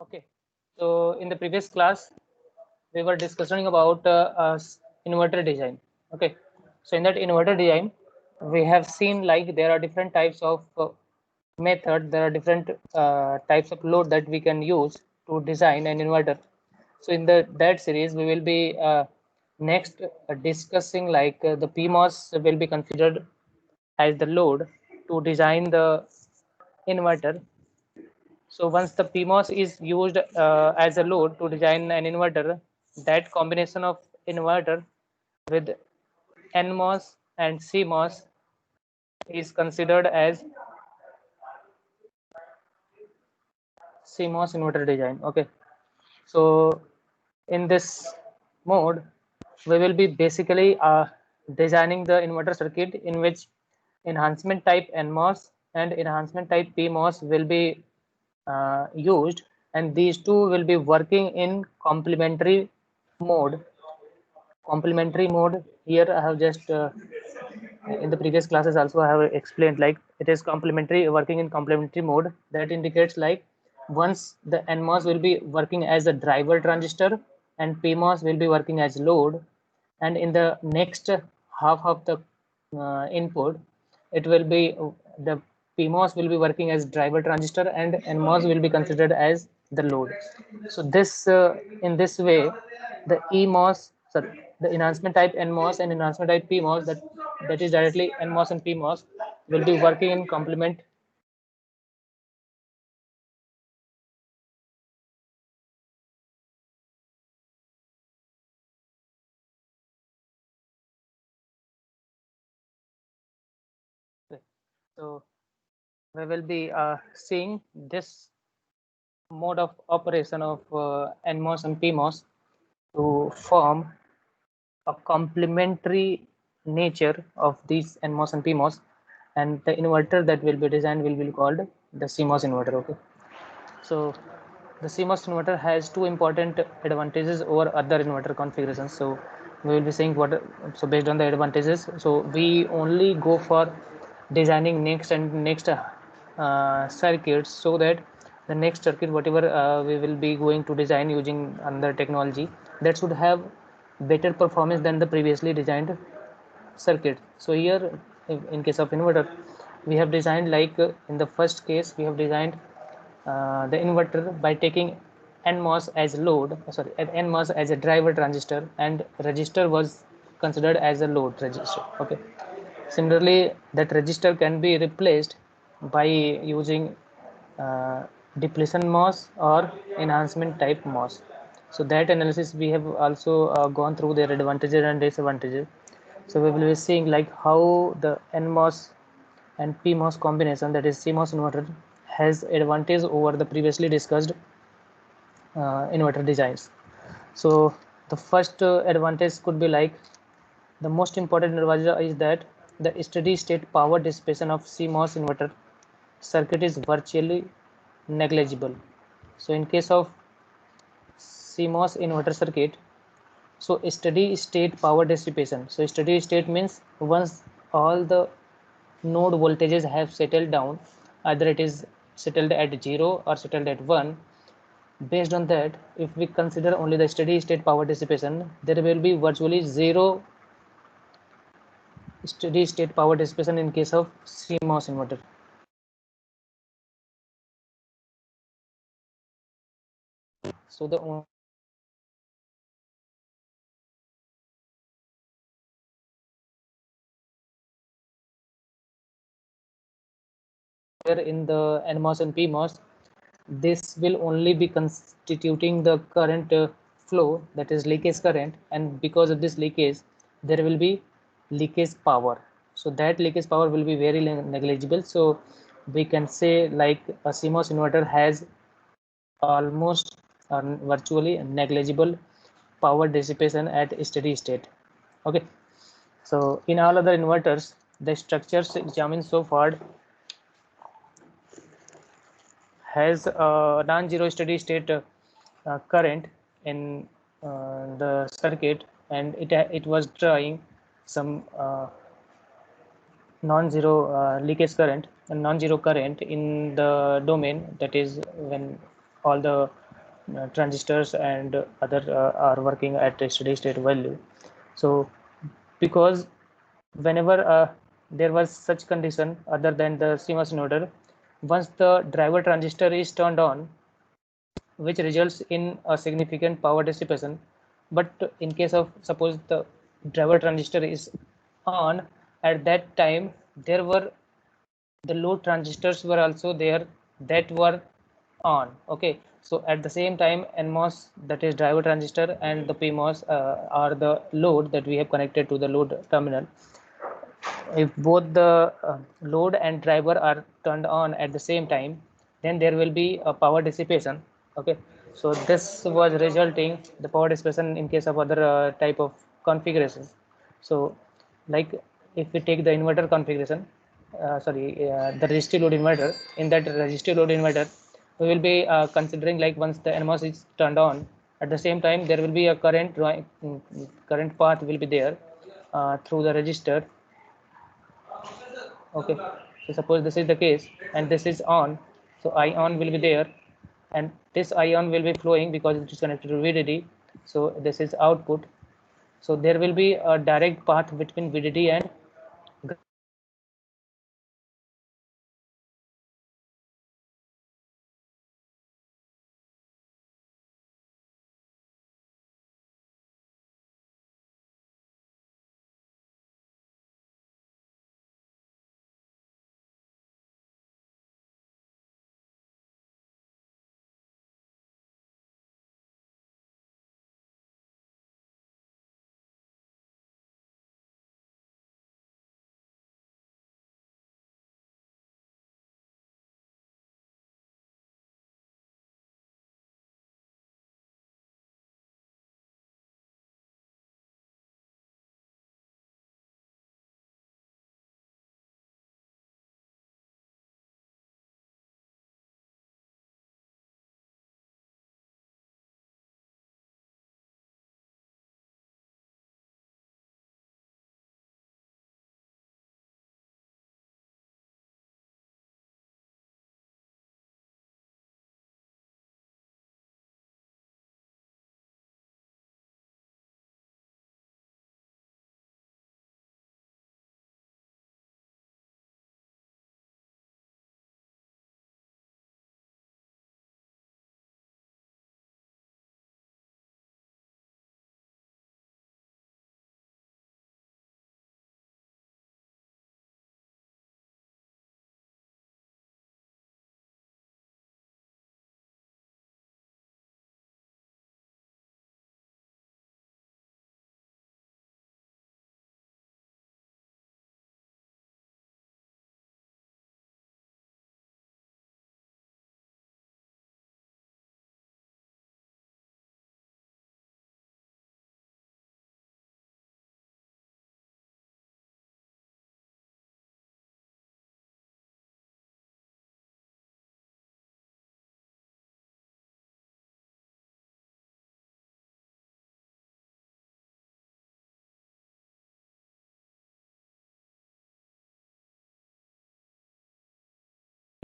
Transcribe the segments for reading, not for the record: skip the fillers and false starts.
Okay, so in the previous class, we were discussing about inverter design. Okay, so in that inverter design, we have seen like there are different types of method. There are different types of load that we can use to design an inverter. So in the that series, we will be next discussing like the PMOS will be considered as the load to design the inverter. So once the PMOS is used as a load to design an inverter, that combination of inverter with NMOS and CMOS is considered as CMOS inverter design. Okay, so in this mode, we will be basically designing the inverter circuit in which enhancement type NMOS and enhancement type PMOS will be used, and these two will be working in complementary mode. Complementary mode here I have just in the previous classes also I have explained like it is complementary, working in complementary mode. That indicates like once the NMOS will be working as a driver transistor and PMOS will be working as load, and in the next half of the input it will be the PMOS will be working as driver transistor and NMOS will be considered as the load. So this in this way the EMOS, sorry, the enhancement type NMOS and enhancement type PMOS, that is directly NMOS and PMOS, will be working in complement. So we will be seeing this mode of operation of NMOS and PMOS to form a complementary nature of these NMOS and PMOS, and the inverter that will be designed will be called the CMOS inverter. Okay, so the CMOS inverter has two important advantages over other inverter configurations. So we will be saying what. So based on the advantages, so we only go for designing next and next circuits, so that the next circuit whatever we will be going to design using another technology, that should have better performance than the previously designed circuit. So here in case of inverter, we have designed like in the first case we have designed the inverter by taking NMOS as load, sorry, NMOS as a driver transistor, and resistor was considered as a load resistor. Okay, similarly that resistor can be replaced by using uh, depletion MOS or enhancement type MOS. So that analysis we have also gone through their advantages and disadvantages. So we will be seeing like how the NMOS and PMOS combination, that is CMOS inverter, has advantage over the previously discussed inverter designs. So the first advantage could be like the most important advantage is that the steady state power dissipation of CMOS inverter circuit is virtually negligible. So in case of CMOS inverter circuit, so steady state power dissipation. So steady state means once all the node voltages have settled down, either it is settled at 0 or settled at 1. Based on that, if we consider only the steady state power dissipation, there will be virtually zero steady state power dissipation in case of CMOS inverter. So the only in the NMOS and PMOS, this will only be constituting the current flow, that is leakage current, and because of this leakage there will be leakage power. So that leakage power will be very negligible. So we can say like a CMOS inverter has almost virtually negligible power dissipation at steady state. Okay, so in all other inverters, the structures examined so far has a non-zero steady state current in the circuit, and it was drawing some non-zero leakage current and non-zero current in the domain, that is when all the transistors and other are working at a steady state value. So because whenever there was such condition other than the CMOS inverter, once the driver transistor is turned on, which results in a significant power dissipation. But in case of suppose the driver transistor is on, at that time there were the load transistors were also there that were on. Okay, so at the same time NMOS, that is driver transistor, and the PMOS are the load that we have connected to the load terminal. If both the load and driver are turned on at the same time, then there will be a power dissipation. Okay, so this was resulting the power dissipation in case of other type of configurations. So like if we take the inverter configuration, the resistive load inverter, in that resistive load inverter we will be considering like once the NMOS is turned on, at the same time there will be a current path will be there through the resistor. Okay, so suppose this is the case and this is on, so ion will be there and this ion will be flowing because it is connected to VDD. So this is output, so there will be a direct path between VDD and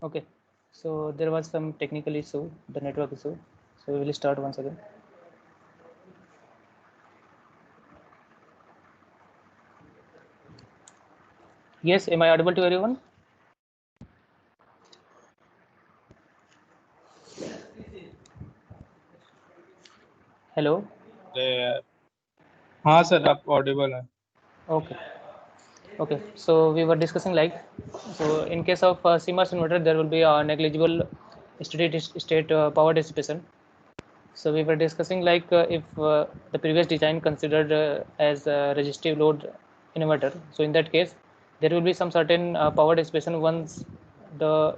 okay. So there was some technical issue, the network issue. So we will start once again. Yes, am I audible to everyone? Hello. हाँ sir आप Audible है. Okay. Okay, so we were discussing like, so in case of CMOS inverter, there will be a negligible steady state power dissipation. So we were discussing like if the previous design considered as a resistive load inverter. So in that case, there will be some certain power dissipation once the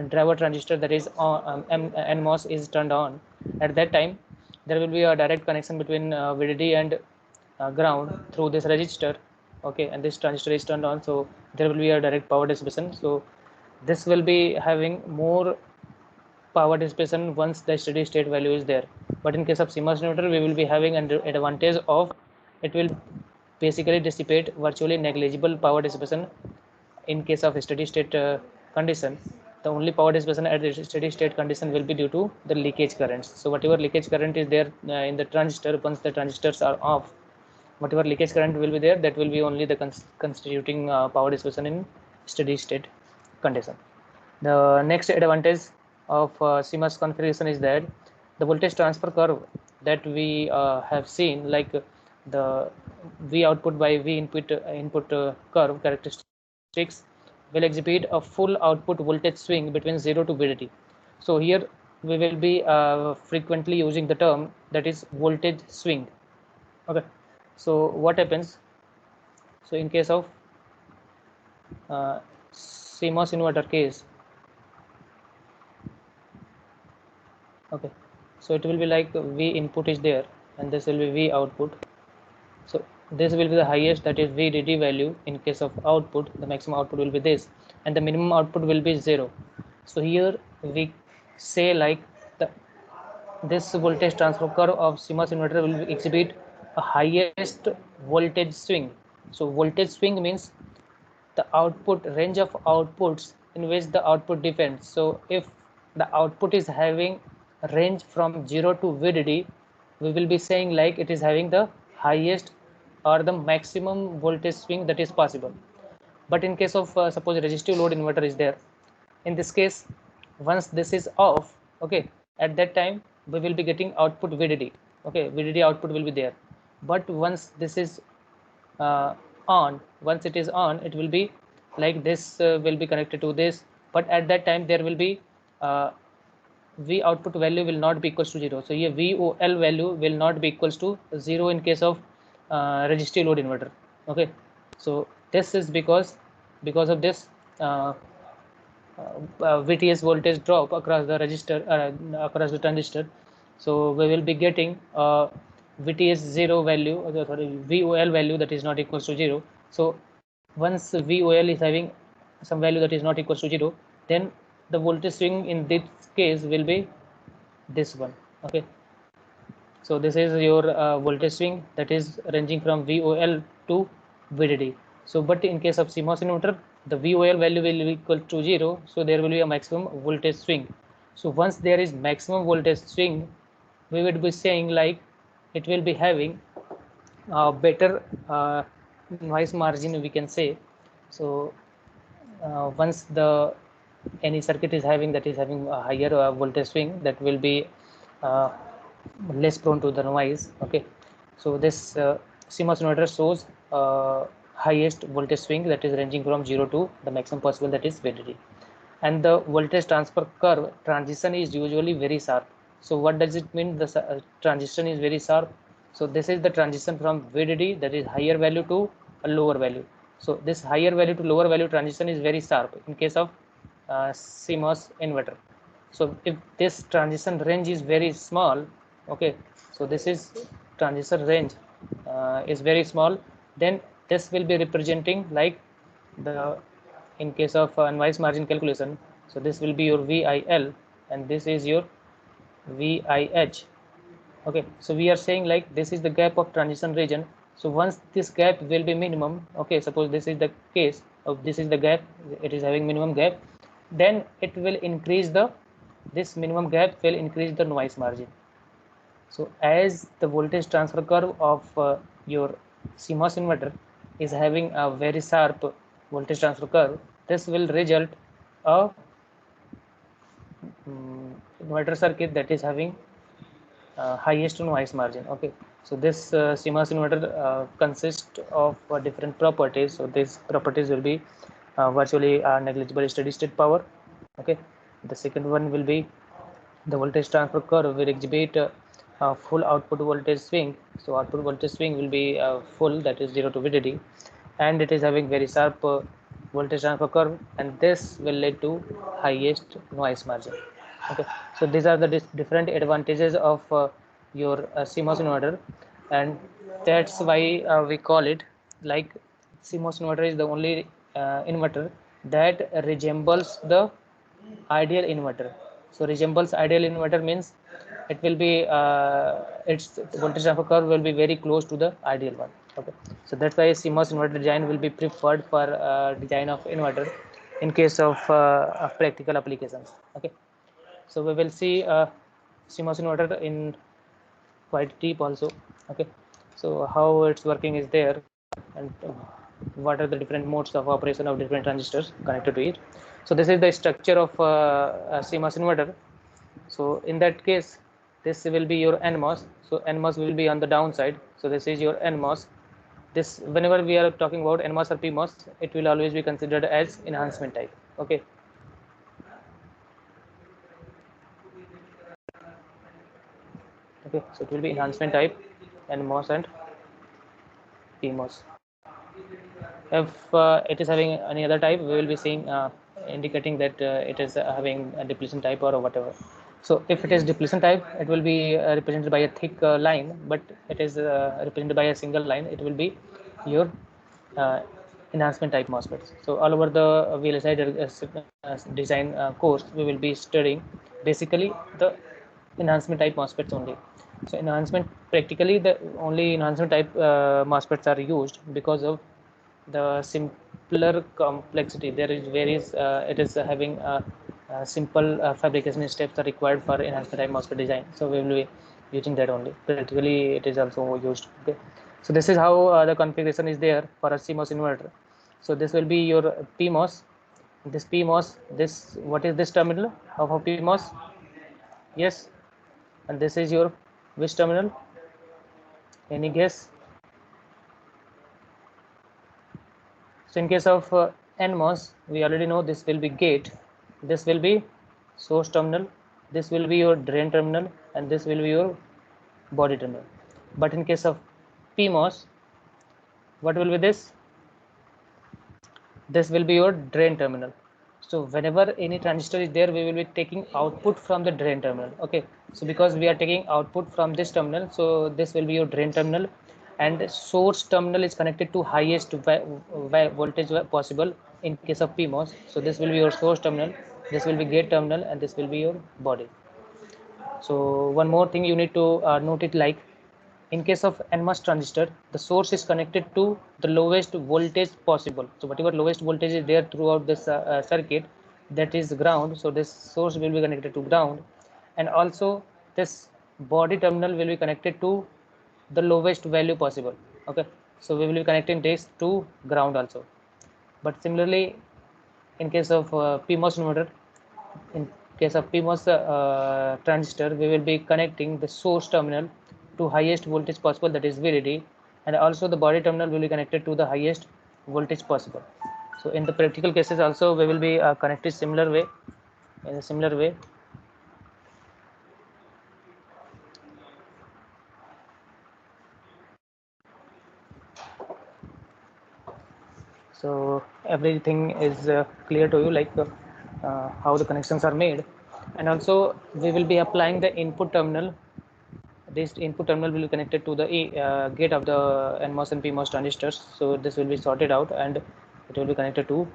driver transistor, that is NMOS, is turned on. At that time, there will be a direct connection between VDD and ground through this resistor. Okay, and this transistor is turned on, so there will be a direct power dissipation. So this will be having more power dissipation once the steady state value is there. But in case of CMOS inverter, we will be having an advantage of it will basically dissipate virtually negligible power dissipation in case of steady state condition. the only power dissipation at the steady state condition will be due to the leakage currents. So whatever leakage current is there in the transistor, once the transistors are off, whatever leakage current will be there, that will be only the constituting power dissipation in steady state condition. The next advantage of CMOS configuration is that the voltage transfer curve that we have seen, like the V output by V input curve characteristics, will exhibit a full output voltage swing between 0 to VDD. So here we will be frequently using the term that is voltage swing. Okay, so what happens? So in case of CMOS inverter case, okay, so it will be like V input is there and this will be V output. So this will be the highest, that is VDD value. In case of output, the maximum output will be this, and the minimum output will be 0. So here we say like this voltage transfer curve of CMOS inverter will exhibit a highest voltage swing. So voltage swing means the output range of outputs in which the output depends. So if the output is having range from 0 to VDD, we will be saying like it is having the highest or the maximum voltage swing that is possible. But in case of suppose resistive load inverter is there, in this case, once this is off, okay, at that time we will be getting output VDD. Okay, VDD output will be there. But once this is on, once it is on, it will be like this will be connected to this, but at that time there will be V output value will not be equals to 0. So here VOL value will not be equals to 0 in case of resistive load inverter. Okay, so this is because of this VTS voltage drop across the resistor, across the transistor. So we will be getting VTS 0 value, sorry, VOL value that is not equals to 0. So once VOL is having some value that is not equals to 0, then the voltage swing in this case will be this one. Okay, so this is your voltage swing that is ranging from VOL to VDD. So but in case of CMOS inverter, the VOL value will be equal to 0, so there will be a maximum voltage swing. So once there is maximum voltage swing, we would be saying like it will be having a better noise margin, we can say. So once the any circuit is having that is having a higher voltage swing, that will be uh, less prone to the noise. Okay, so this CMOS inverter shows highest voltage swing that is ranging from 0 to the maximum possible, that is VDD. And the voltage transfer curve transition is usually very sharp. So what does it mean, the transition is very sharp? So this is the transition from VDD, that is higher value, to a lower value. So this higher value to lower value transition is very sharp in case of CMOS inverter. So if this transition range is very small, okay, so this is transition range is very small, then this will be representing like the, in case of noise margin calculation, so this will be your VIL and this is your VIH. Okay, so we are saying like this is the gap of transition region. So once this gap will be minimum, okay, suppose this is the case of this is the gap, it is having minimum gap, then it will increase the, this minimum gap will increase the noise margin. So as the voltage transfer curve of your CMOS inverter is having a very sharp voltage transfer curve, this will result a inverter circuit that is having highest noise margin. Okay, so this CMOS inverter consists of different properties. So these properties will be virtually negligible steady state power. Okay, the second one will be the voltage transfer curve will exhibit full output voltage swing. So output voltage swing will be full, that is 0 to VDD, and it is having very sharp voltage transfer curve, and this will lead to highest noise margin. Okay, so these are the different advantages of your CMOS inverter, and that's why we call it like CMOS inverter is the only inverter that resembles the ideal inverter. So resembles ideal inverter means it will be its voltage transfer curve will be very close to the ideal one. Okay, so that's why CMOS inverter design will be preferred for design of inverter. in case of practical applications. Okay, so we will see CMOS inverter in quite deep also. Okay, so how it's working is there, and what are the different modes of operation of different transistors connected to it. So this is the structure of a CMOS inverter. So in that case, this will be your NMOS. So NMOS will be on the downside. So this is your NMOS. This, whenever we are talking about NMOS or PMOS, it will always be considered as enhancement type. Okay. Okay. So it will be enhancement type, NMOS and PMOS. If it is having any other type, we will be seeing indicating that it is having a depletion type or whatever. So if it is depletion type, it will be represented by a thick line, but it is represented by a single line. It will be your uh, enhancement type MOSFETs. So all over the VLSI design course, we will be studying basically the enhancement type MOSFETs only. So enhancement, practically the only enhancement type MOSFETs are used because of the simpler complexity. There is various it is having simple fabrication steps are required for enhancement type MOSFET design, so we will be using that only. Practically it is also used. Okay, so this is how the configuration is there for a CMOS inverter. So this will be your PMOS. This PMOS, this, what is this terminal of a PMOS? Yes, and this is your which terminal? Any guess? So in case of NMOS, we already know this will be gate, this will be source terminal, this will be your drain terminal, and this will be your body terminal. But in case of PMOS, what will be this? This will be your drain terminal. So whenever any transistor is there, we will be taking output from the drain terminal. Okay, so because we are taking output from this terminal, so this will be your drain terminal, and source terminal is connected to highest voltage possible in case of PMOS. So this will be your source terminal, this will be gate terminal, and this will be your body. So one more thing you need to note it, like in case of NMOS transistor, the source is connected to the lowest voltage possible. So whatever lowest voltage is there throughout this circuit, that is ground. So this source will be connected to ground, and also this body terminal will be connected to the lowest value possible. Okay, so we will be connecting this to ground also. But similarly, in case of PMOS inverter, in case of PMOS transistor, we will be connecting the source terminal to highest voltage possible, that is VDD, and also the body terminal will be connected to the highest voltage possible. So in the practical cases also, we will be connected similar way, in a similar way. So everything is clear to you, like how the connections are made, and also we will be applying the input terminal. This input terminal will be connected to the gate of the NMOS and PMOS transistors. So this will be sorted out, and it will be connected to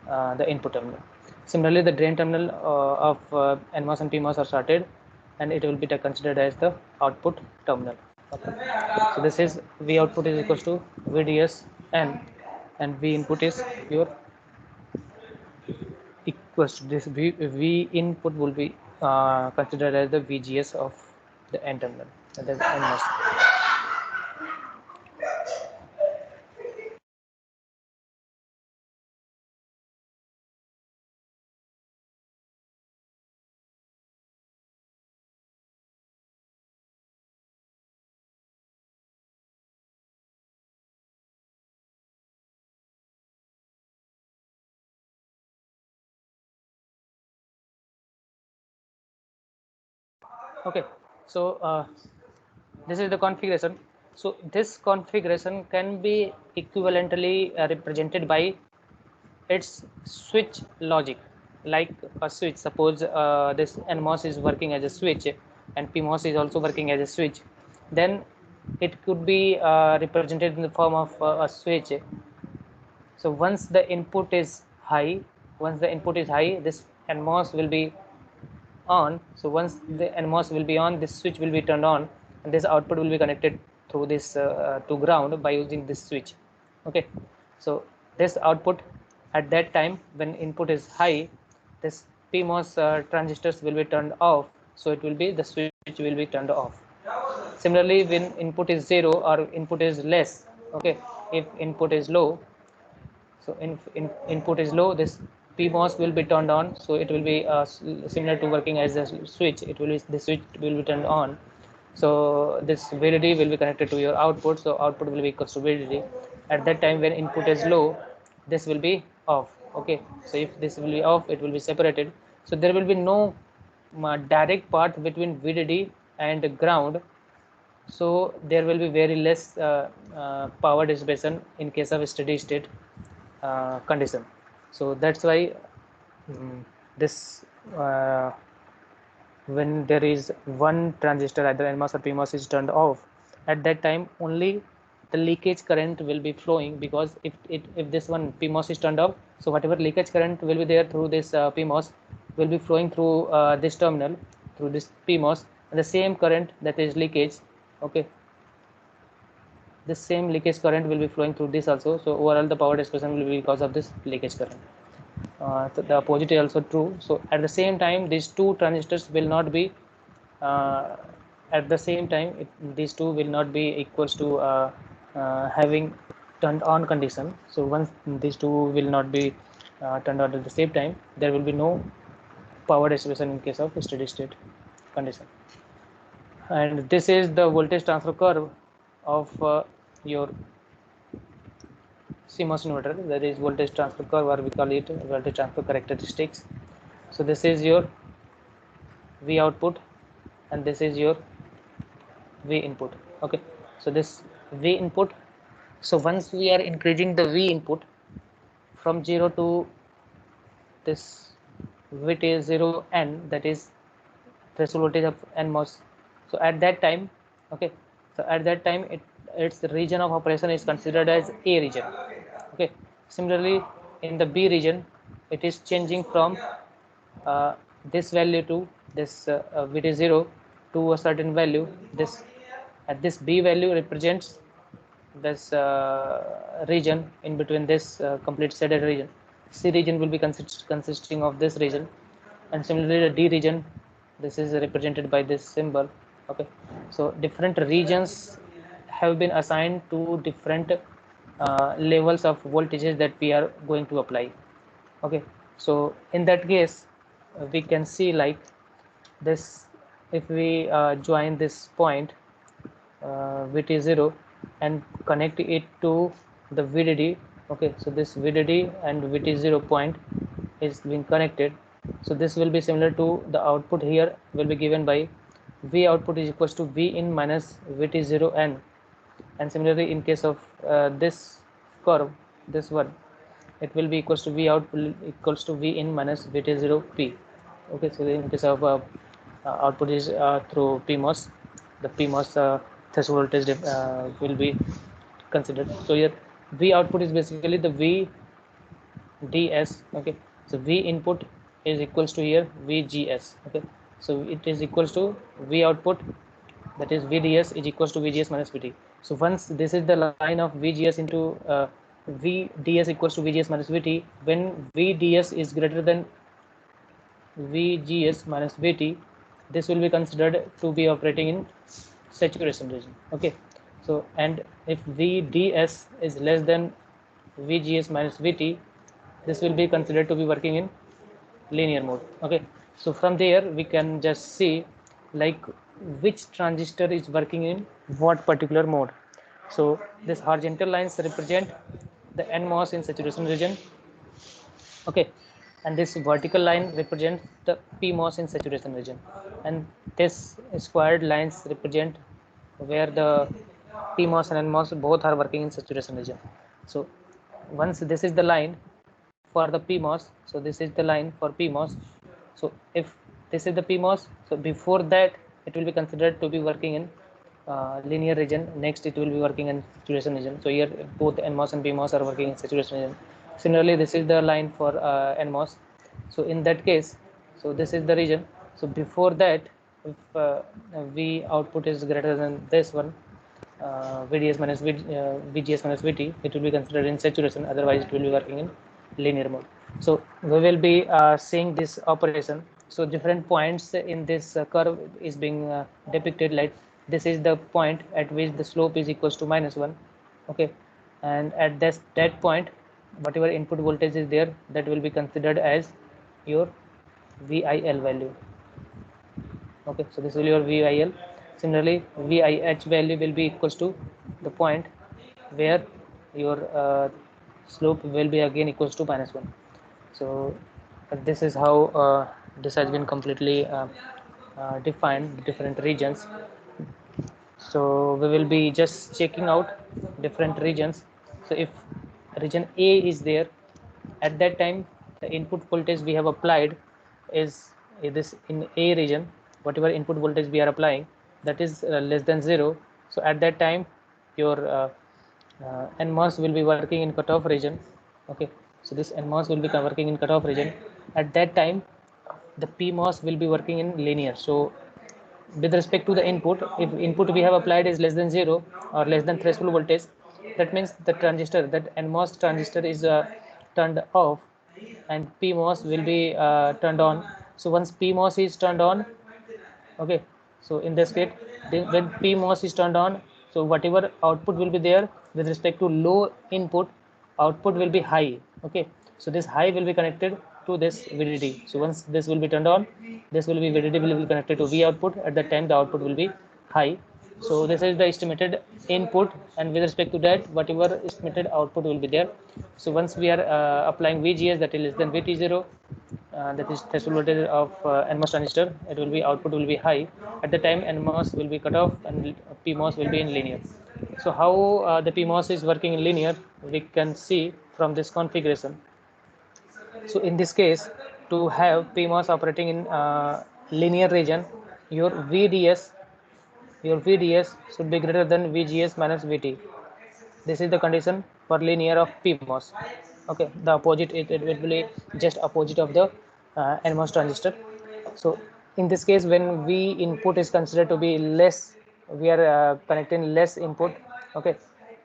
the input terminal. Similarly, the drain terminal of NMOS and PMOS are sorted, and it will be considered as the output terminal. Okay. So this is V output is equals to VDS N, and V input is your equals to this. V input will be considered as the VGS of the N terminal, that is NMOS. Okay, so this is the configuration. So this configuration can be equivalently represented by its switch logic. Like a switch, suppose this NMOS is working as a switch and PMOS is also working as a switch, then it could be represented in the form of a switch. So once the input is high, this NMOS will be on. So once the NMOS will be on, this switch will be turned on, and this output will be connected through this to ground by using this switch. Okay, so this output at that time when input is high, this PMOS transistors will be turned off, so it will be the switch will be turned off. Similarly, when input is 0 or input is less, okay, if input is low, so input is low, this PMOS will be turned on, so it will be similar to working as a switch. It will be, the switch will be turned on, so this VDD will be connected to your output, so output will be equals to VDD. At that time when input is low, this will be off. Okay, so if this will be off, it will be separated, so there will be no direct path between VDD and ground, so there will be very less power dissipation in case of steady state condition. So that's why this when there is one transistor, either NMOS or PMOS, is turned off, at that time only the leakage current will be flowing, because if this one PMOS is turned off, so whatever leakage current will be there through this PMOS will be flowing through this terminal, through this PMOS, and the same current that is leakage, okay, this same leakage current will be flowing through this also, so overall the power dissipation will be because of this leakage current. So the opposite is also true. So at the same time, these two transistors will not be at the same time, these two will not be equals to having turned on condition. So once these two will not be turned on at the same time, there will be no power dissipation in case of steady state condition. And this is the voltage transfer curve of your CMOS inverter, that is voltage transfer curve, or we call it voltage transfer characteristics. So this is your V output and this is your V input. Okay, so this V input, so once we are increasing the V input from 0 to this VT0 N, that is threshold voltage of NMOS, so at that time, okay, so at that time its region of operation is considered as A region. Okay, similarly in the B region, it is changing from this value to this VT0 to a certain value. This at this B value represents this region in between this complete shaded region. C region will be consisting of this region, and similarly the D region, this is represented by this symbol. Okay, so different regions have been assigned to different levels of voltages that we are going to apply. Okay, so in that case we can see like this, if we join this point VT0 and connect it to the VDD. Okay, so this VDD and VT0 point is being connected, so this will be similar to the output here will be given by V output is equals to V in minus VT0 N, and similarly in case of this curve, this one, it will be equals to V out equals to V in minus VT0 P. Okay, so in case of output is through PMOS, the PMOS threshold voltage will be considered. So here V output is basically the VDS. Okay, so V input is equals to here VGS. Okay, so it is equals to V output, that is VDS is equals to VGS minus VT. So once this is the line of VGS into VDS equals to VGS minus VT, when VDS is greater than VGS minus VT, this will be considered to be operating in saturation region. Okay, so and if VDS is less than VGS minus VT, this will be considered to be working in linear mode. Okay, so from there we can just see like which transistor is working in what particular mode. So this horizontal lines represent the NMOS in saturation region. Okay, and this vertical line represents the PMOS in saturation region, and this squared lines represent where the PMOS and NMOS both are working in saturation region. So once this is the line for the PMOS, so this is the line for PMOS. So if this is the PMOS, so before that it will be considered to be working in linear region. Next it will be working in saturation region. So here both NMOS and PMOS are working in saturation region. Similarly, this is the line for NMOS. So in that case, so this is the region. So before that, if V output is greater than this one, VDS minus VGS minus VT, it will be considered in saturation. Otherwise, it will be working in linear mode. So we will be seeing this operation. So different points in this curve is being depicted like this is the point at which the slope is equals to -1. Okay, and at that point, whatever input voltage is there, that will be considered as your VIL value. Okay, so this will be your VIL. Similarly, VIH value will be equals to the point where your slope will be again equals to -1. So this is how this has been completely defined different regions. So we will be just checking out different regions. So if region A is there, at that time the input voltage we have applied is this in A region, whatever input voltage we are applying, that is less than 0. So at that time your NMOS will be working in cutoff region. Okay, so this NMOS will be working in cutoff region. At that time the PMOS will be working in linear. So with respect to the input, if input we have applied is less than 0 or less than threshold voltage, that means the transistor, that NMOS transistor is turned off and PMOS will be turned on. So once PMOS is turned on, okay, so in this case when PMOS is turned on, so whatever output will be there with respect to low input, output will be high. Okay, so this high will be connected to this VDD. So once this will be turned on, this will be VDD will be connected to V output. At that time the output will be high. So this is the estimated input, and with respect to that whatever estimated output will be there. So once we are applying VGS, that is less than VT0, that is threshold voltage of NMOS transistor, it will be output will be high. At the time NMOS will be cut off and PMOS will be in linear. So how the PMOS is working in linear, we can see from this configuration. So in this case, to have PMOS operating in linear region, your VDS should be greater than VGS minus VT. This is the condition for linear of PMOS. Okay, the opposite, it will be just opposite of the NMOS transistor. So in this case, when V input is considered to be less, we are connecting less input. Okay,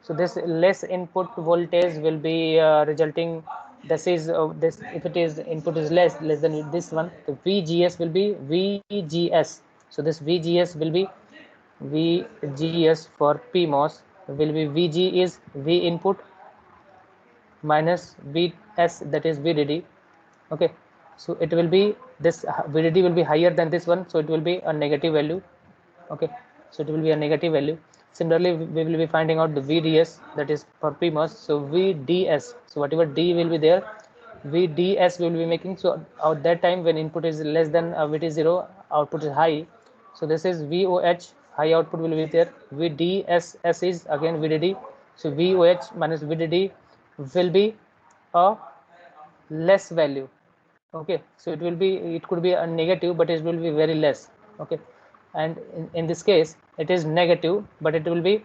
so this less input voltage will be resulting, this is this, if it is input is less than this one, the VGS will be VGS. So this VGS will be VGS for PMOS will be VG is V input minus Vs, that is VDD. Okay, so it will be this VDD will be higher than this one, so it will be a negative value. Okay, so it will be a negative value. Similarly, we will be finding out the VDS, that is for PMOS. So VDS, so whatever D will be there, VDS will be making. So at that time when input is less than VT0, output is high. So this is VOH, high output will be there. VDSS is again VDD. So VOH minus VDD will be a less value. Okay, so it will be, it could be a negative, but it will be very less. Okay, and in this case it is negative, but it will be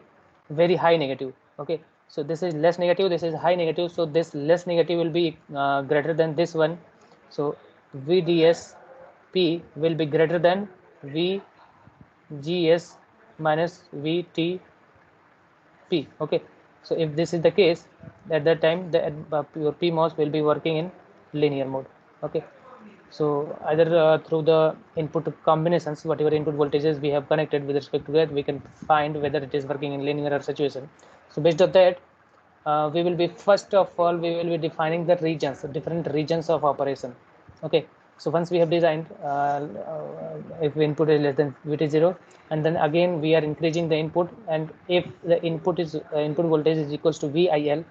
very high negative. Okay, so this is less negative, this is high negative, so this less negative will be greater than this one. So VDSP will be greater than VGS minus VT P. Okay, so if this is the case, at that time the your PMOS will be working in linear mode. Okay, so either through the input combinations, whatever input voltages we have connected with respect to that, we can find whether it is working in linear or saturation. So based on that, we will be, first of all we will be defining the regions, different regions of operation. Okay, so once we have designed if input is less than VT0, and then again we are increasing the input, and if the input is input voltage is equals to VIL,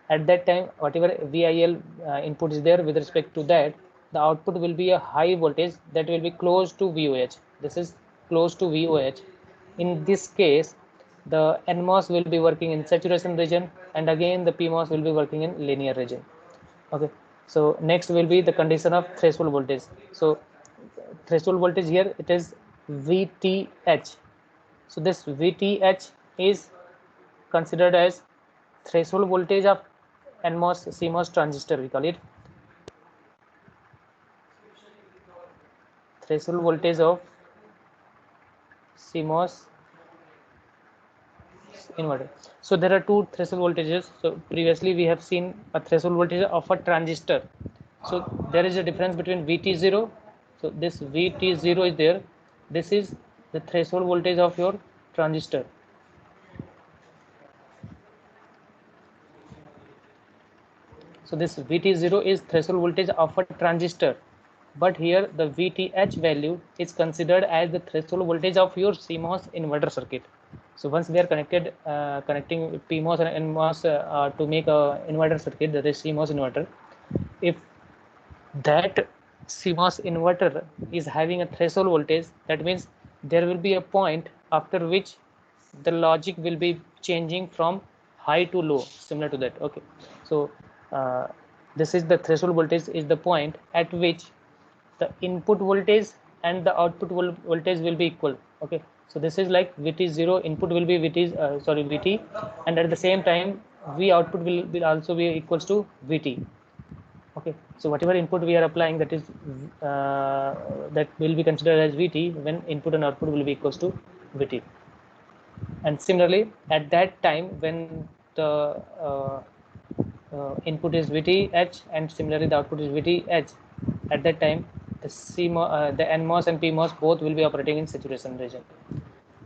at that time whatever VIL input is there, with respect to that the output will be a high voltage that will be close to VOH. This is close to VOH. In this case the NMOS will be working in saturation region, and again the PMOS will be working in linear region. Okay, so next will be the condition of threshold voltage. So threshold voltage here it is VTH. So this VTH is considered as threshold voltage of NMOS CMOS transistor, we call it threshold voltage of CMOS CMOS inverter. So there are two threshold voltages. So previously we have seen a threshold voltage of a transistor. So there is a difference between VT0. So this VT0 is there. This is the threshold voltage of your transistor. So this VT0 is threshold voltage of a transistor, but here the VTH value is considered as the threshold voltage of your CMOS inverter circuit. So once we are connecting PMOS and NMOS to make a inverter circuit, that is CMOS inverter, if that CMOS inverter is having a threshold voltage, that means there will be a point after which the logic will be changing from high to low, similar to that. Okay, so uh, this is the threshold voltage, is the point at which the input voltage and the output voltage will be equal. Okay, so this is like VT0 input will be VT, and at the same time V output will also be equals to VT. Okay, so whatever input we are applying, that is that will be considered as VT when input and output will be equals to VT. And similarly, at that time when the input is VTH and similarly the output is VTH, at that time the the NMOS and PMOS both will be operating in saturation region.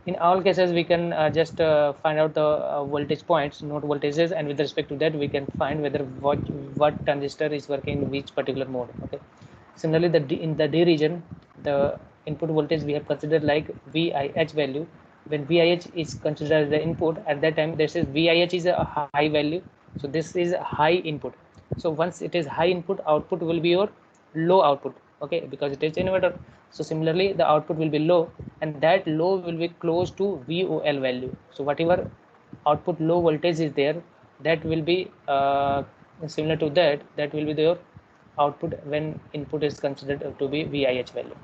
In all cases, we can just find out the voltage points, node voltages, and with respect to that we can find whether what transistor is working in which particular mode. Okay, similarly in the D region, the input voltage we have considered like VIH value. When VIH is considered as the input, at that time this is VIH is a high value, so this is a high input. So once it is high input, output will be your low output. Okay, because it is inverter. So similarly the output will be low, and that low will be close to VOL value. So whatever output low voltage is there, that will be similar to that will be their output when input is considered to be VIH value.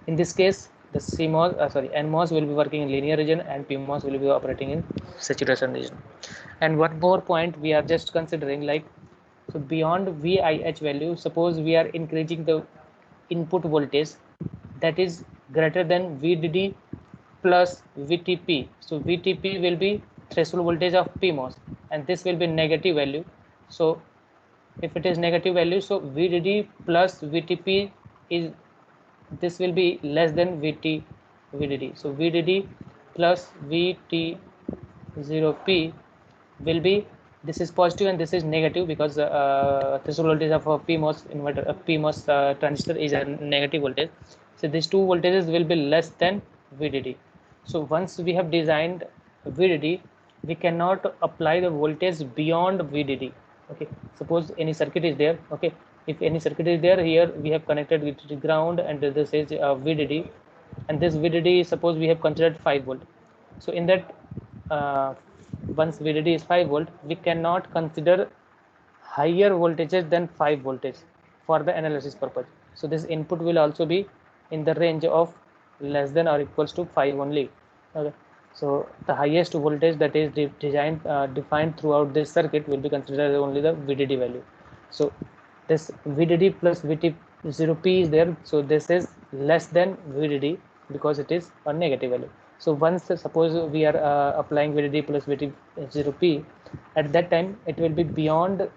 In this case, the NMOS will be working in linear region and PMOS will be operating in saturation region. And one more point we are just considering, like, so beyond VIH value, suppose we are increasing the input voltage that is greater than VDD plus VTP. So VTP will be threshold voltage of PMOS, and this will be negative value. So if it is negative value, so VDD plus VTP is, this will be less than VDD. So VDD plus VT0P will be, this is positive and this is negative, because threshold voltage of a PMOS inverter, a PMOS transistor is a negative voltage. So these two voltages will be less than VDD. So once we have designed VDD, we cannot apply the voltage beyond VDD. Okay, suppose any circuit is there. Okay, if any circuit is there, here we have connected with the ground, and this is VDD, and this VDD, suppose we have considered 5 volt. So in that, once VDD is 5 volt, we cannot consider higher voltages than 5 voltage for the analysis purpose. So this input will also be in the range of less than or equals to 5 only. Okay, so the highest voltage that is defined throughout this circuit will be considered only the VDD value. So this VDD plus VT0P is there, so this is less than VDD because it is a negative value. So once suppose we are applying VDD plus VT0P, at that time it will be beyond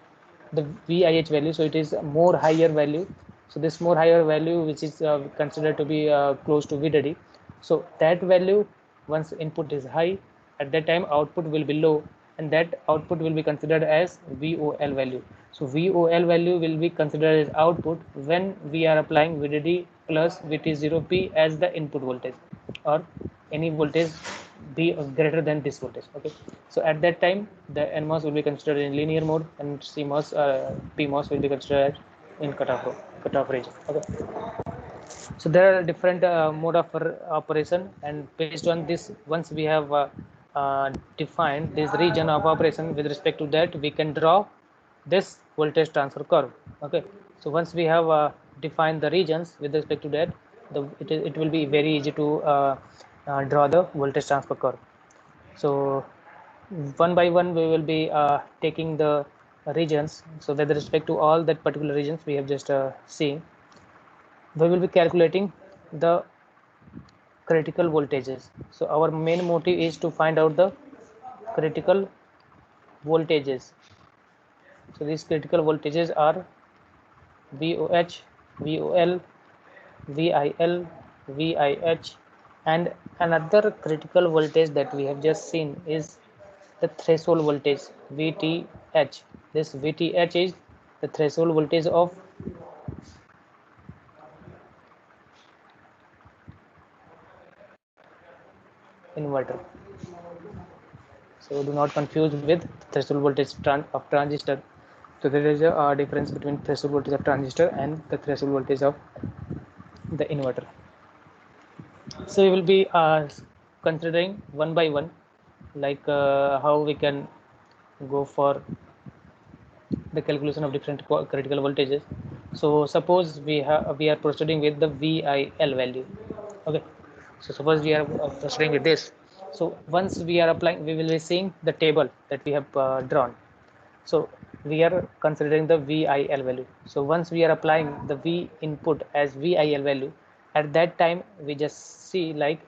the VIH value, so it is more higher value. So this more higher value, which is considered to be close to VDD, so that value, once input is high, at that time output will be low, and that output will be considered as VOL value. So VOL value will be considered as output when we are applying VDD plus VT0P as the input voltage, or any voltage be greater than this voltage. Okay, so at that time the NMOS will be considered in linear mode, and PMOS will be considered in cutoff region. Okay, so there are different mode of operation, and based on this, once we have defined this region of operation, with respect to that we can draw this voltage transfer curve. Okay, so once we have defined the regions with respect to that, it will be very easy to draw the voltage transfer curve. So one by one we will be taking the regions. So with respect to all that particular regions we have just seen, we will be calculating the critical voltages. So our main motive is to find out the critical voltages. So these critical voltages are VOH, VOL, VIL, VIH, and another critical voltage that we have just seen is the threshold voltage, VTH. This VTH is the threshold voltage of inverter. So do not confuse with threshold voltage of transistor. So there is a difference between threshold voltage of transistor and the threshold voltage of the inverter. So we will be considering one by one, like how we can go for the calculation of different critical voltages. So suppose we are proceeding with the VIL value. Okay. So suppose we are proceeding with this. So once we are applying, we will be seeing the table that we have drawn. So we are considering the VIL value. So once we are applying the V input as VIL value, at that time we just see like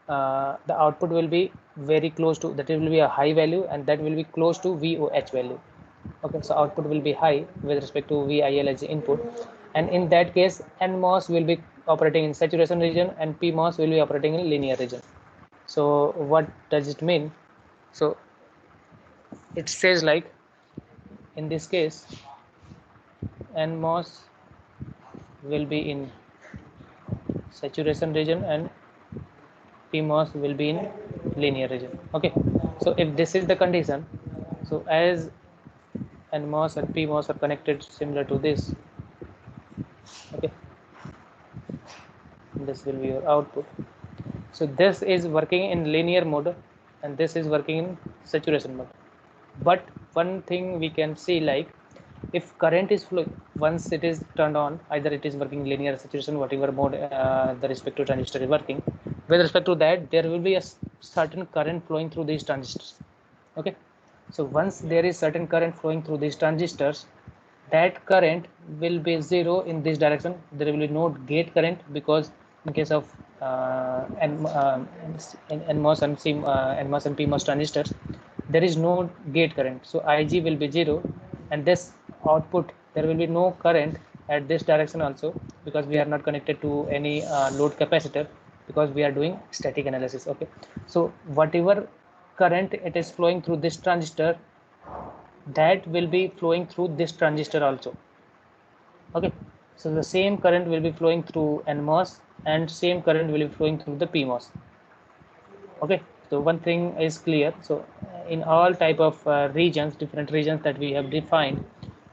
the output will be very close to that, it will be a high value, and that will be close to VOH value. Okay, so output will be high with respect to VIL as input, and in that case NMOS will be operating in saturation region and PMOS will be operating in linear region. So what does it mean? So it says like, in this case NMOS will be in saturation region and PMOS will be in linear region. Okay, so if this is the condition, so as NMOS and PMOS are connected similar to this, okay, this will be your output. So this is working in linear mode and this is working in saturation mode. But one thing we can see, like if current is flowing, once it is turned on, either it is working linear, saturation, whatever mode the respective transistor is working, with respect to that there will be a certain current flowing through these transistors. Okay, so once there is certain current flowing through these transistors, that current will be zero in this direction. There will be no gate current, because in case of NMOS and NMOS and PMOS transistors, there is no gate current. So IG will be zero, and this output there will be no current at this direction also, because we are not connected to any load capacitor, because we are doing static analysis. Okay, so whatever current it is flowing through this transistor, that will be flowing through this transistor also. Okay, so the same current will be flowing through NMOS and same current will be flowing through the PMOS. Okay, so one thing is clear. So in all type of regions, different regions that we have defined,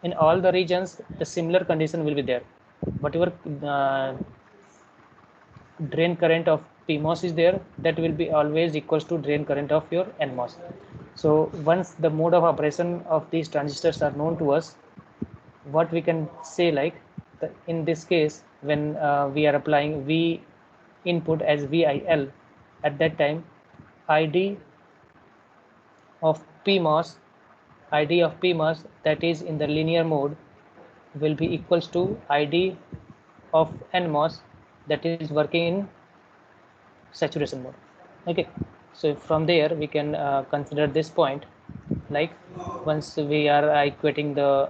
in all the regions the similar condition will be there. Whatever drain current of PMOS is there, that will be always equals to drain current of your NMOS. So once the mode of operation of these transistors are known to us, what we can say, like in this case when we are applying V input as VIL, at that time ID of PMOS, ID of PMOS that is in the linear mode will be equals to ID of NMOS that is working in saturation mode. Okay, so from there we can consider this point, like once we are equating the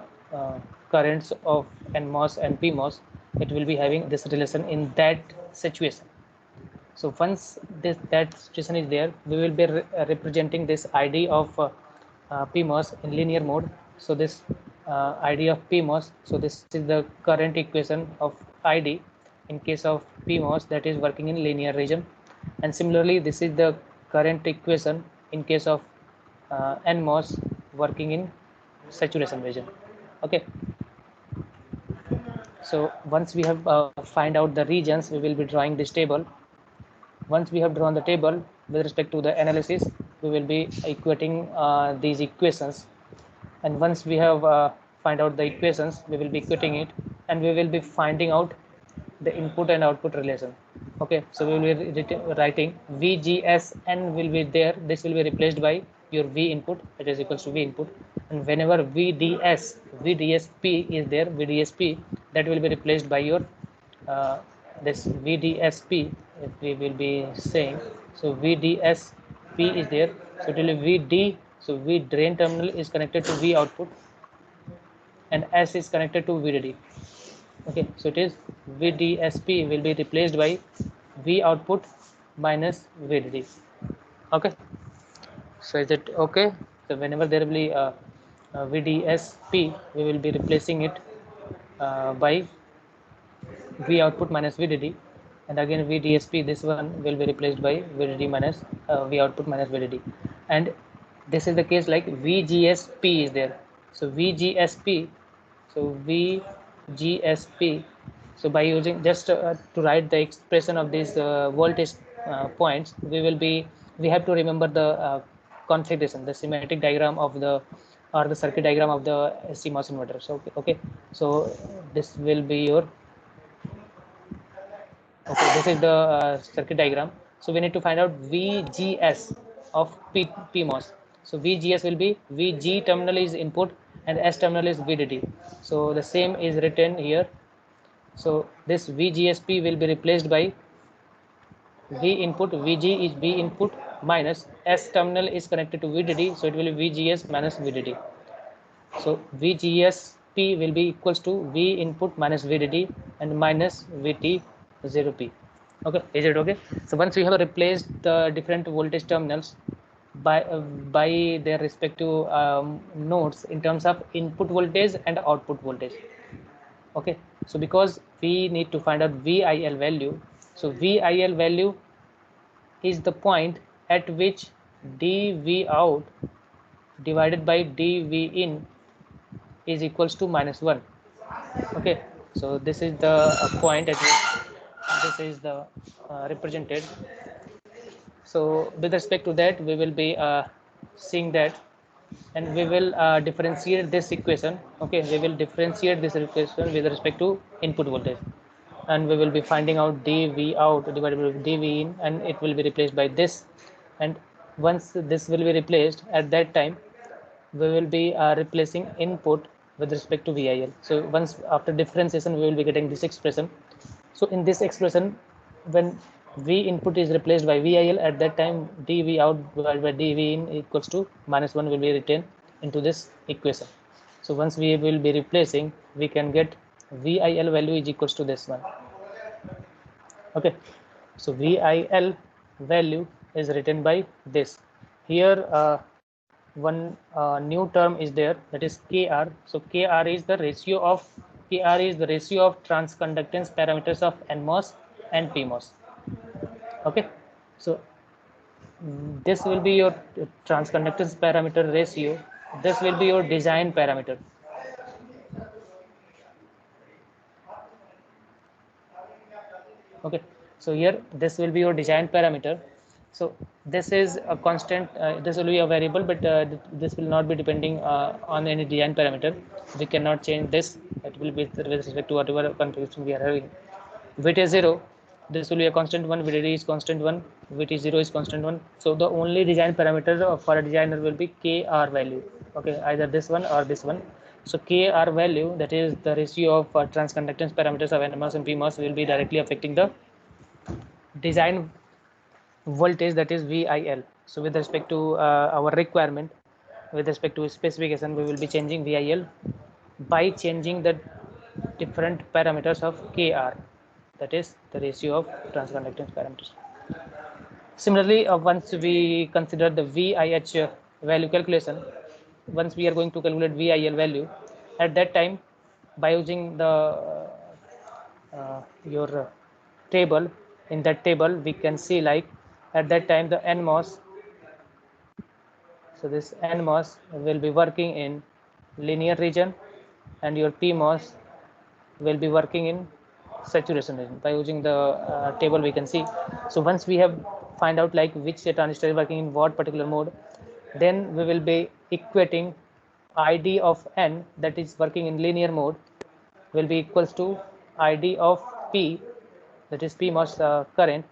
currents of NMOS and PMOS, it will be having this relation in that situation. So once that situation is there, we will be representing this ID of PMOS in linear mode. So this ID of PMOS, so this is the current equation of ID in case of PMOS that is working in linear region, and similarly this is the current equation in case of NMOS working in saturation region. Okay, so once we have find out the regions, we will be drawing this table. Once we have drawn the table with respect to the analysis, we will be equating these equations, and once we have find out the equations, we will be equating it, and we will be finding out the input and output relation. Okay, so we will be writing VGSN will be there, this will be replaced by your V input, that is equals to V input, and whenever VDSP is there, VDSP, that will be replaced by your this VDSP, if we will be saying, so VDSP P is there, so it will be VD. So V drain terminal is connected to V output, and S is connected to VDD. Okay, so it is VDSP will be replaced by V output minus VDD. Okay, so is it okay? So whenever there will be VDSP, we will be replacing it by V output minus VDD, and again VDSP, this one will be replaced by VDD minus V output minus VDD. And this is the case like VGSP is there. So VGSP, so VGSP, so by using just to write the expression of these voltage points, we have to remember the configuration, the schematic diagram of the, or the circuit diagram of the CMOS inverter. So okay, so this will be your, okay, this is the circuit diagram. So we need to find out VGS of PMOS. So VGS will be VG terminal is input and S terminal is VDD. So the same is written here. So this VGSP will be replaced by V input, VG is V input minus S terminal is connected to VDD. So it will be VGS minus VDD. So VGSP will be equals to V input minus VDD and minus VT0P. Okay, is it okay? So once we have replaced the different voltage terminals by their respective nodes in terms of input voltage and output voltage. Okay, so because we need to find out VIL value, so VIL value is the point at which dV out divided by dV in is equals to -1. Okay, so this is the point at which this is the represented. So with respect to that, we will be seeing that, and we will differentiate this equation. Okay, we will differentiate this equation with respect to input voltage, and we will be finding out dV out divided by dV in, and it will be replaced by this. And once this will be replaced, at that time we will be replacing input with respect to VIL. So once after differentiation, we will be getting this expression. So in this expression, when V input is replaced by VIL, at that time dV out divided by dV in equals to -1 will be written into this equation. So once we will be replacing, we can get VIL value is equals to this one. Okay, so VIL value is written by this. Here one new term is there, that is Kr. So Kr is the ratio of transconductance parameters of NMOS and PMOS. Okay, so this will be your transconductance parameter ratio. This will be your design parameter. Okay, so here this will be your design parameter. So this is a constant, this will be a variable, but this will not be depending on any design parameter. We cannot change this. It will be with respect to whatever configuration we are having. VT0, this will be a constant one, VDD is constant one, VT0 is constant one. So the only design parameter for a designer will be Kr value. Okay, either this one or this one. So Kr value, that is the ratio of transconductance parameters of NMOS and PMOS, will be directly affecting the design voltage, that is VIL. So with respect to our requirement, with respect to specification, we will be changing VIL by changing the different parameters of Kr, that is the ratio of transconductance parameters. Similarly, once we consider the VIH value calculation, once we are going to calculate VIL value, at that time by using the your table, in that table we can see like at that time the NMOS, so this NMOS will be working in linear region and your PMOS will be working in saturation region. By using the table we can see. So once we have find out like which transistor is working in what particular mode, then we will be equating ID of N, that is working in linear mode, will be equals to ID of P, that is PMOS current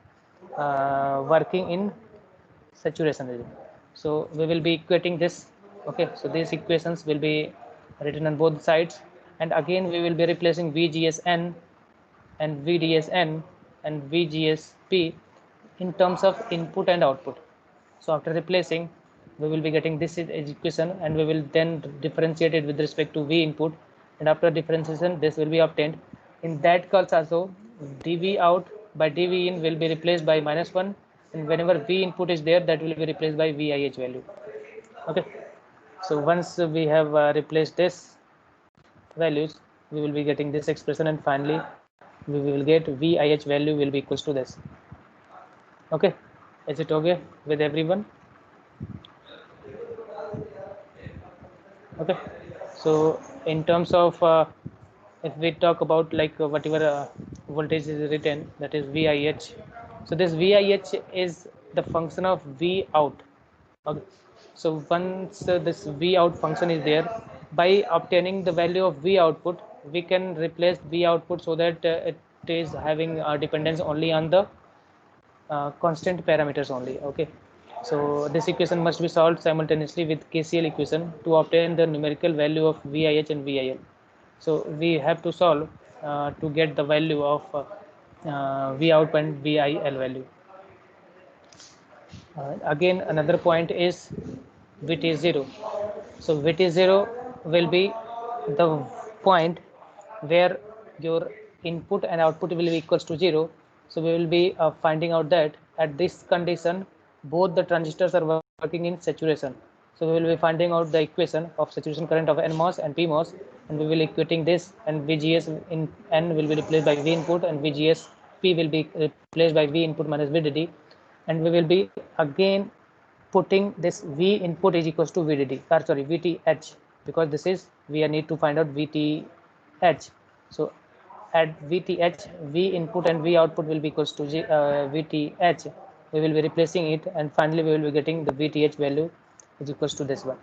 working in saturation region. So we will be equating this. Okay, so these equations will be written on both sides, and again we will be replacing VGSN and VDSN and VGSP in terms of input and output. So after replacing, we will be getting this equation, and we will then differentiate it with respect to V input, and after differentiation this will be obtained. In that case also, dV out by dV in will be replaced by -1, and whenever V input is there, that will be replaced by VIH value. Okay, so once we have replaced this values, we will be getting this expression, and finally we will get VIH value will be equals to this. Okay, is it okay with everyone? Okay, so in terms of if we talk about like whatever voltage is written, that is VIH. So this VIH is the function of V out. Okay, so once this V out function is there, by obtaining the value of V output, we can replace V output so that it is having dependence only on the constant parameters only. Okay, so this equation must be solved simultaneously with KCL equation to obtain the numerical value of VIH and VIL. So we have to solve to get the value of V out and VIL value. Again, another point is VT0. So VT0 will be the point where your input and output will be equals to 0. So we will be finding out that at this condition, both the transistors are working in saturation. So we will be finding out the equation of saturation current of NMOS and PMOS, and we will equating this, and VGS in N will be replaced by V input, and VGS P will be replaced by V input minus VDD, and we will be again putting this V input is equals to VDD, or sorry, VTH, because this is we need to find out VTH. So at VTH, V input and V output will be equals to VTH. We will be replacing it, and finally we will be getting the VTH value is equals to this one.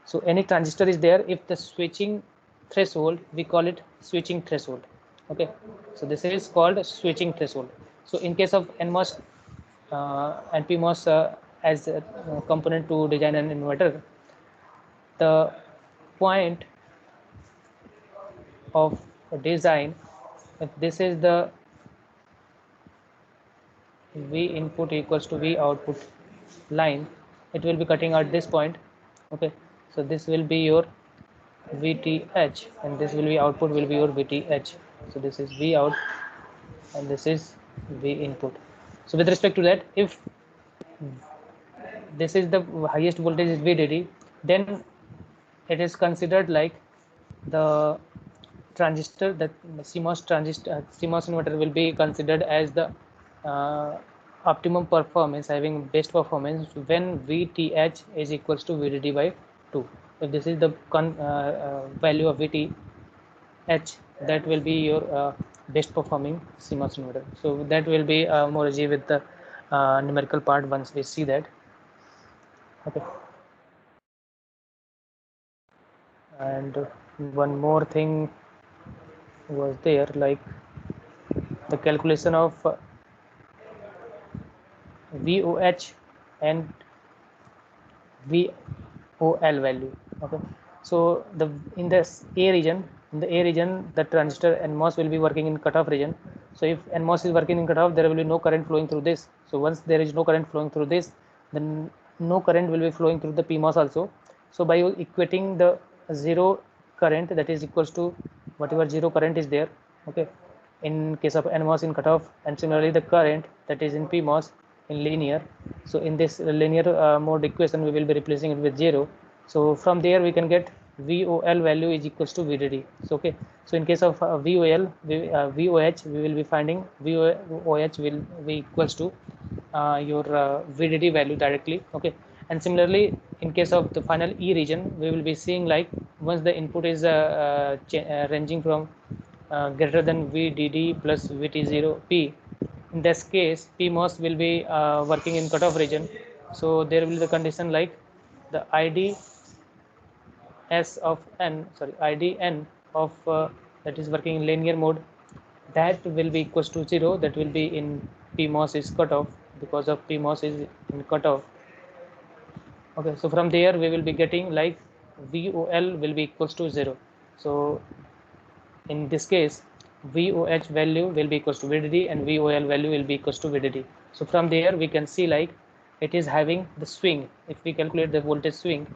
So any transistor is there, if the switching threshold, we call it switching threshold. Okay, so this is called switching threshold. So in case of NMOS and PMOS as a component to design an inverter, the point of design, if this is the V input equals to V output line, it will be cutting at this point. Okay, so this will be your VTH, and this will be output will be your VTH. So this is V out and this is V input. So with respect to that, if this is the highest voltage is VDD, then it is considered like the transistor, that CMOS transistor, CMOS inverter will be considered as the optimum performance, having best performance when VTH is equals to VDD by 2. If this is the value of VTH, that will be your best performing CMOS inverter. So that will be more easy with the numerical part once we see that. Okay. And one more thing was there, like the calculation of VOH and VOL value. Okay, so the in this A region, the transistor NMOS will be working in cutoff region. So if NMOS is working in cutoff, there will be no current flowing through this. So once there is no current flowing through this, then no current will be flowing through the PMOS also. So by equating the zero current, that is equals to whatever zero current is there. Okay, in case of NMOS in cutoff, and similarly the current that is in PMOS in linear. So in this linear mode equation, we will be replacing it with 0. So from there we can get VOL value is equals to VDD. So okay, so in case of VOH, we will be finding VOH will be equals to your VDD value directly. Okay, and similarly in case of the final E region, we will be seeing like once the input is ranging from greater than VDD plus VT0 P. In this case, PMOS will be working in cutoff region. So there will be the condition like the ID S of N, sorry, ID N of that is working in linear mode, that will be equals to 0. That will be in PMOS is cutoff, because of PMOS is in cutoff. Okay, so from there we will be getting like VOL will be equals to 0. So in this case, VOH value will be equals to VDD and VOL value will be equals to VDD. So from there we can see like it is having the swing. If we calculate the voltage swing,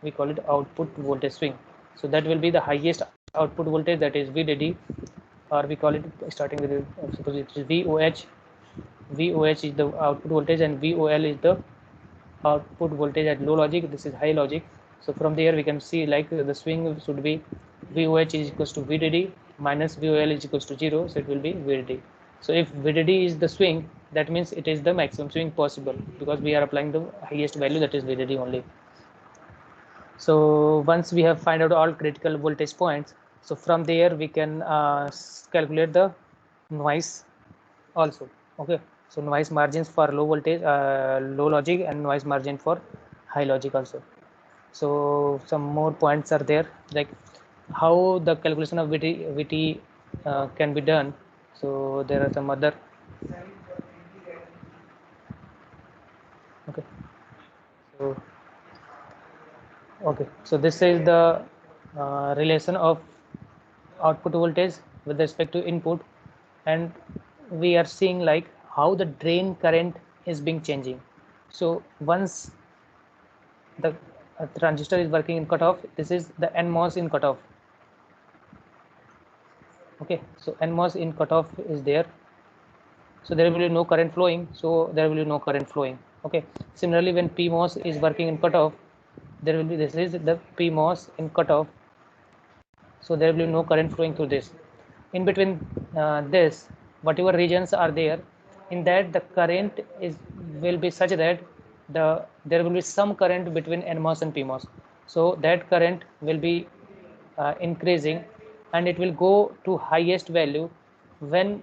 we call it output voltage swing. So that will be the highest output voltage, that is VDD, or we call it starting with suppose it is VOH. VOH is the output voltage and VOL is the output voltage at low logic. This is high logic. So from there we can see like the swing should be VOH is equals to VDD minus VOL is equals to 0, so it will be VDD. So if VDD is the swing, that means it is the maximum swing possible, because we are applying the highest value, that is VDD only. So once we have find out all critical voltage points, so from there we can calculate the noise also. Okay, so noise margins for low voltage, low logic, and noise margin for high logic also. So some more points are there, like how the calculation of VT can be done. So there are some other. Okay, so so this is the relation of output voltage with respect to input, and we are seeing like how the drain current is being changing. So once the transistor is working in cutoff, this is the NMOS in cutoff. Okay, so NMOS in cutoff is there, so there will be no current flowing, so there will be no current flowing. Okay, similarly when PMOS is working in cutoff, there will be, this is the PMOS in cutoff, so there will be no current flowing through this. In between this, whatever regions are there, in that the current is will be such that there will be some current between NMOS and PMOS. So that current will be increasing, and it will go to highest value when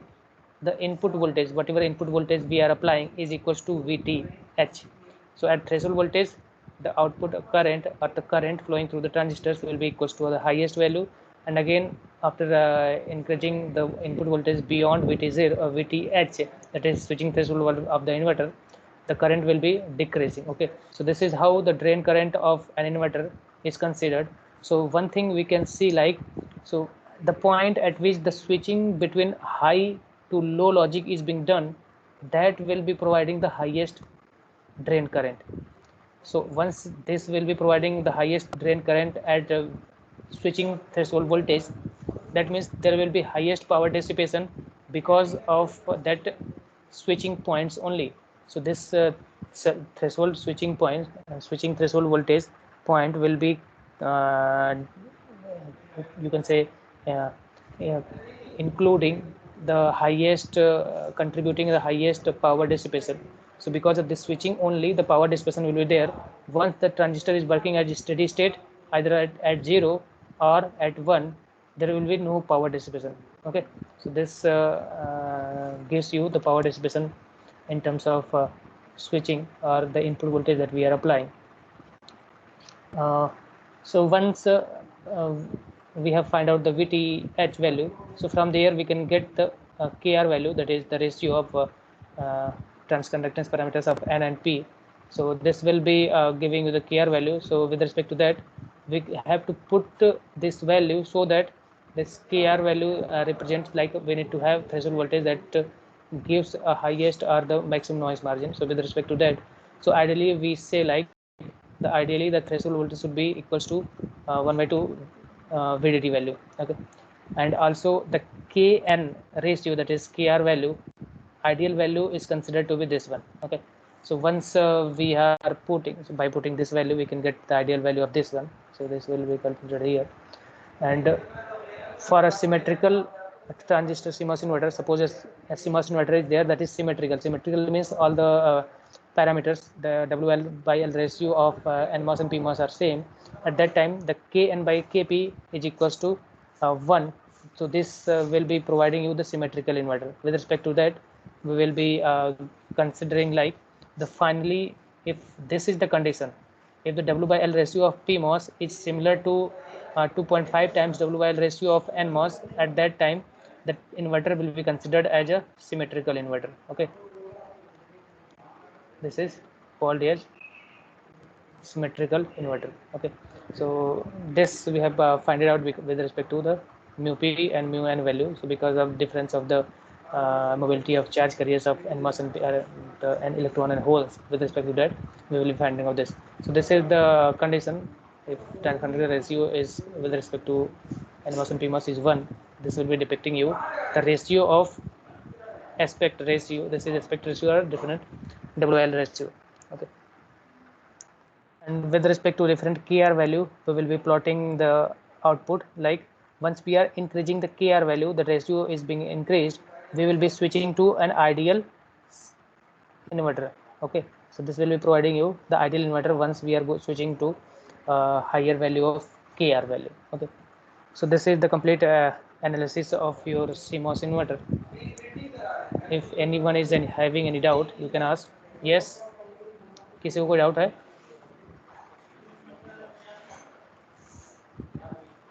the input voltage, whatever input voltage we are applying, is equals to VTH. So at threshold voltage, the output current or the current flowing through the transistors will be equals to the highest value, and again after increasing the input voltage beyond VT0 or VTH, that is switching threshold of the inverter, the current will be decreasing. Okay, so this is how the drain current of an inverter is considered. So one thing we can see like, so the point at which the switching between high to low logic is being done, that will be providing the highest drain current. So once this will be providing the highest drain current at switching threshold voltage, that means there will be highest power dissipation because of that switching points only. So this threshold switching point, switching threshold voltage point will be you can say uh, uh, including the highest contributing the highest power dissipation. So because of this switching only, the power dissipation will be there. Once the transistor is working at steady state, either at 0 or at 1, there will be no power dissipation. Okay, so this gives you the power dissipation in terms of switching or the input voltage that we are applying. So once uh, we have find out the VTH value, so from there we can get the Kr value, that is the ratio of transconductance parameters of N and P. So this will be giving you the Kr value. So with respect to that, we have to put this value so that this Kr value represents, like we need to have threshold voltage that gives a highest or the maximum noise margin. So with respect to that, so ideally we say like ideally the threshold voltage should be equals to 1 by 2 VDD value. Okay, and also the Kn ratio, that is Kr value, ideal value is considered to be this one. Okay, so once we are putting, so by putting this value, we can get the ideal value of this one. So this will be calculated here. And for a symmetrical transistor CMOS inverter, suppose a CMOS inverter is there that is symmetrical. Symmetrical means all the parameters, the WL by L ratio of NMOS and PMOS are same. At that time, the Kn by Kp is equals to 1. So this will be providing you the symmetrical inverter. With respect to that, we will be considering like the finally, if this is the condition, if the W by L ratio of PMOS is similar to 2.5 times W by L ratio of NMOS, at that time that inverter will be considered as a symmetrical inverter. Okay, this is called as symmetrical inverter. Okay, so this we have find it out with respect to the mu p and mu n value. So because of difference of the mobility of charge carriers of NMOS and an electron and holes. With respect to that, we will be finding out this. So this is the condition. If tank conductor ratio is with respect to NMOS and PMOS is 1, this will be depicting you the ratio of aspect ratio. This is aspect ratio or different WL ratio. Okay. And with respect to different KR value, we will be plotting the output. Like once we are increasing the KR value, the ratio is being increased, we will be switching to an ideal inverter. Okay, so this will be providing you the ideal inverter once we are switching to higher value of KR value. Okay, so this is the complete analysis of your CMOS inverter. If anyone is having any doubt, you can ask. Yes, किसी को कोई doubt है?